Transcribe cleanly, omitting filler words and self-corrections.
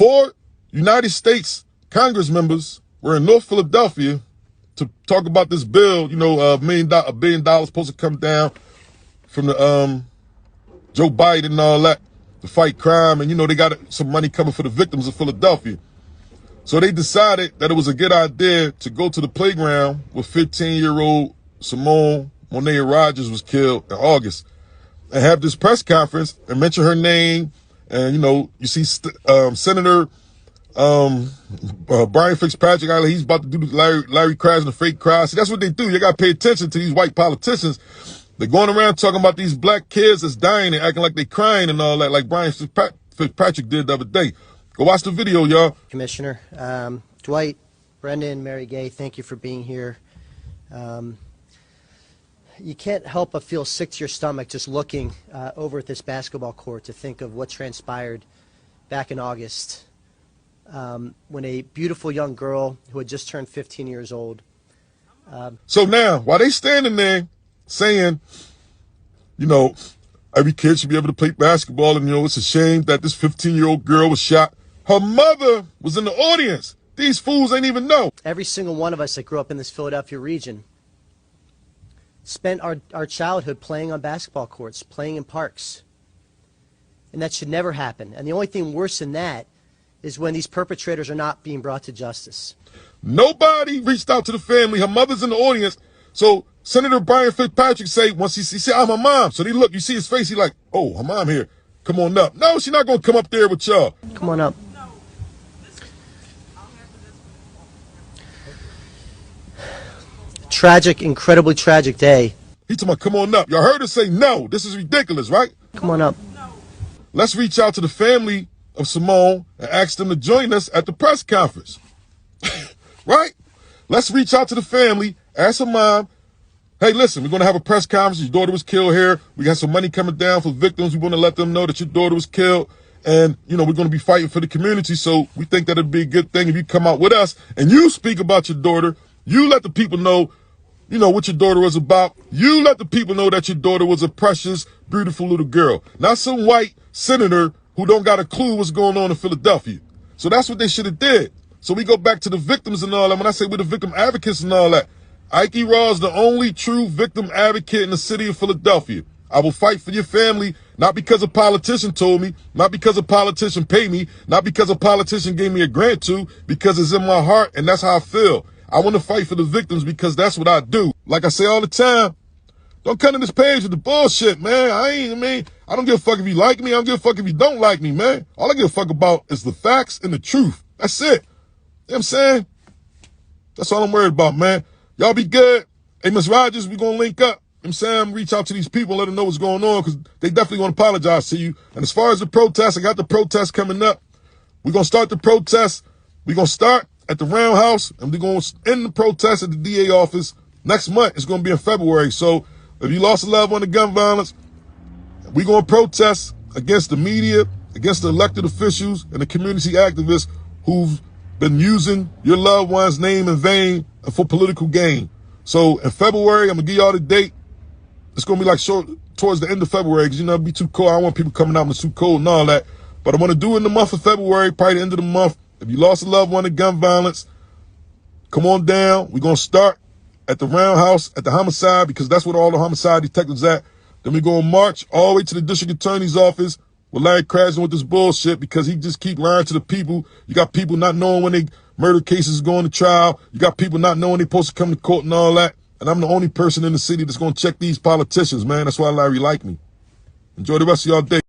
4 United States Congress members were in North Philadelphia to talk about this bill, you know, $1 billion supposed to come down from the Joe Biden and all that to fight crime. And, you know, they got some money coming for the victims of Philadelphia. So they decided that it was a good idea to go to the playground where 15-year-old Simone Monet Rogers was killed in August and have this press conference and mention her name. And, you know, you see Senator Brian Fitzpatrick, he's about to do the Larry cries and the fake cries. See, that's what they do. You got to pay attention to these white politicians. They're going around talking about these black kids that's dying and acting like they crying and all that, like Brian Fitzpatrick did the other day. Go watch the video, y'all. Commissioner, Dwight, Brendan, Mary Gay, thank you for being here. You can't help but feel sick to your stomach just looking over at this basketball court to think of what transpired back in August when a beautiful young girl who had just turned 15 years old. So now, while they standing there saying, you know, every kid should be able to play basketball and, you know, it's a shame that this 15-year-old girl was shot, her mother was in the audience. These fools ain't even know. Every single one of us that grew up in this Philadelphia region spent our childhood playing on basketball courts, playing in parks. And that should never happen. And the only thing worse than that is when these perpetrators are not being brought to justice. Nobody reached out to the family. Her mother's in the audience. So Senator Brian Fitzpatrick say, once he said, I'm her mom. So they look, you see his face, he like, oh, her mom here. Come on up. No, she's not going to come up there with y'all. Come on up. Tragic, incredibly tragic day. He told me, come on up. Y'all heard her say no. This is ridiculous, right? Come on up. Let's reach out to the family of Simone and ask them to join us at the press conference. Right? Let's reach out to the family, ask her mom, hey, listen, we're going to have a press conference. Your daughter was killed here. We got some money coming down for victims. We want to let them know that your daughter was killed. And, you know, we're going to be fighting for the community. So we think that it'd be a good thing if you come out with us and you speak about your daughter. You let the people know, you know, what your daughter was about. You let the people know that your daughter was a precious, beautiful little girl. Not some white senator who don't got a clue what's going on in Philadelphia. So that's what they should have did. So we go back to the victims and all that. When I say we're the victim advocates and all that, Ikey Raw is the only true victim advocate in the city of Philadelphia. I will fight for your family, not because a politician told me, not because a politician paid me, not because a politician gave me a grant to, because it's in my heart and that's how I feel. I want to fight for the victims because that's what I do. Like I say all the time, don't come to this page with the bullshit, man. I don't give a fuck if you like me. I don't give a fuck if you don't like me, man. All I give a fuck about is the facts and the truth. That's it. You know what I'm saying? That's all I'm worried about, man. Y'all be good. Hey, Miss Rogers, we going to link up. You know what I'm saying? Reach out to these people, let them know what's going on because they definitely going to apologize to you. And as far as the protest, I got the protest coming up. We're going to start the protest. We're going to start at the Roundhouse and we're going to end the protest at the DA office next month. It's going to be in February. So if you lost a loved one to gun violence, we're going to protest against the media, against the elected officials and the community activists who've been using your loved one's name in vain for political gain. So in February, I'm going to give y'all the date. It's going to be like short towards the end of February because, you know, it'll be too cold. I don't want people coming out when it's too cold and all that. But I want to do it in the month of February, probably the end of the month. If you lost a loved one to gun violence, come on down. We're going to start at the Roundhouse, at the homicide, because that's what all the homicide detectives at. Then we're going to march all the way to the district attorney's office with Larry crashing with this bullshit because he just keep lying to the people. You got people not knowing when they murder cases going to trial. You got people not knowing they're supposed to come to court and all that. And I'm the only person in the city that's going to check these politicians, man. That's why Larry like me. Enjoy the rest of y'all day.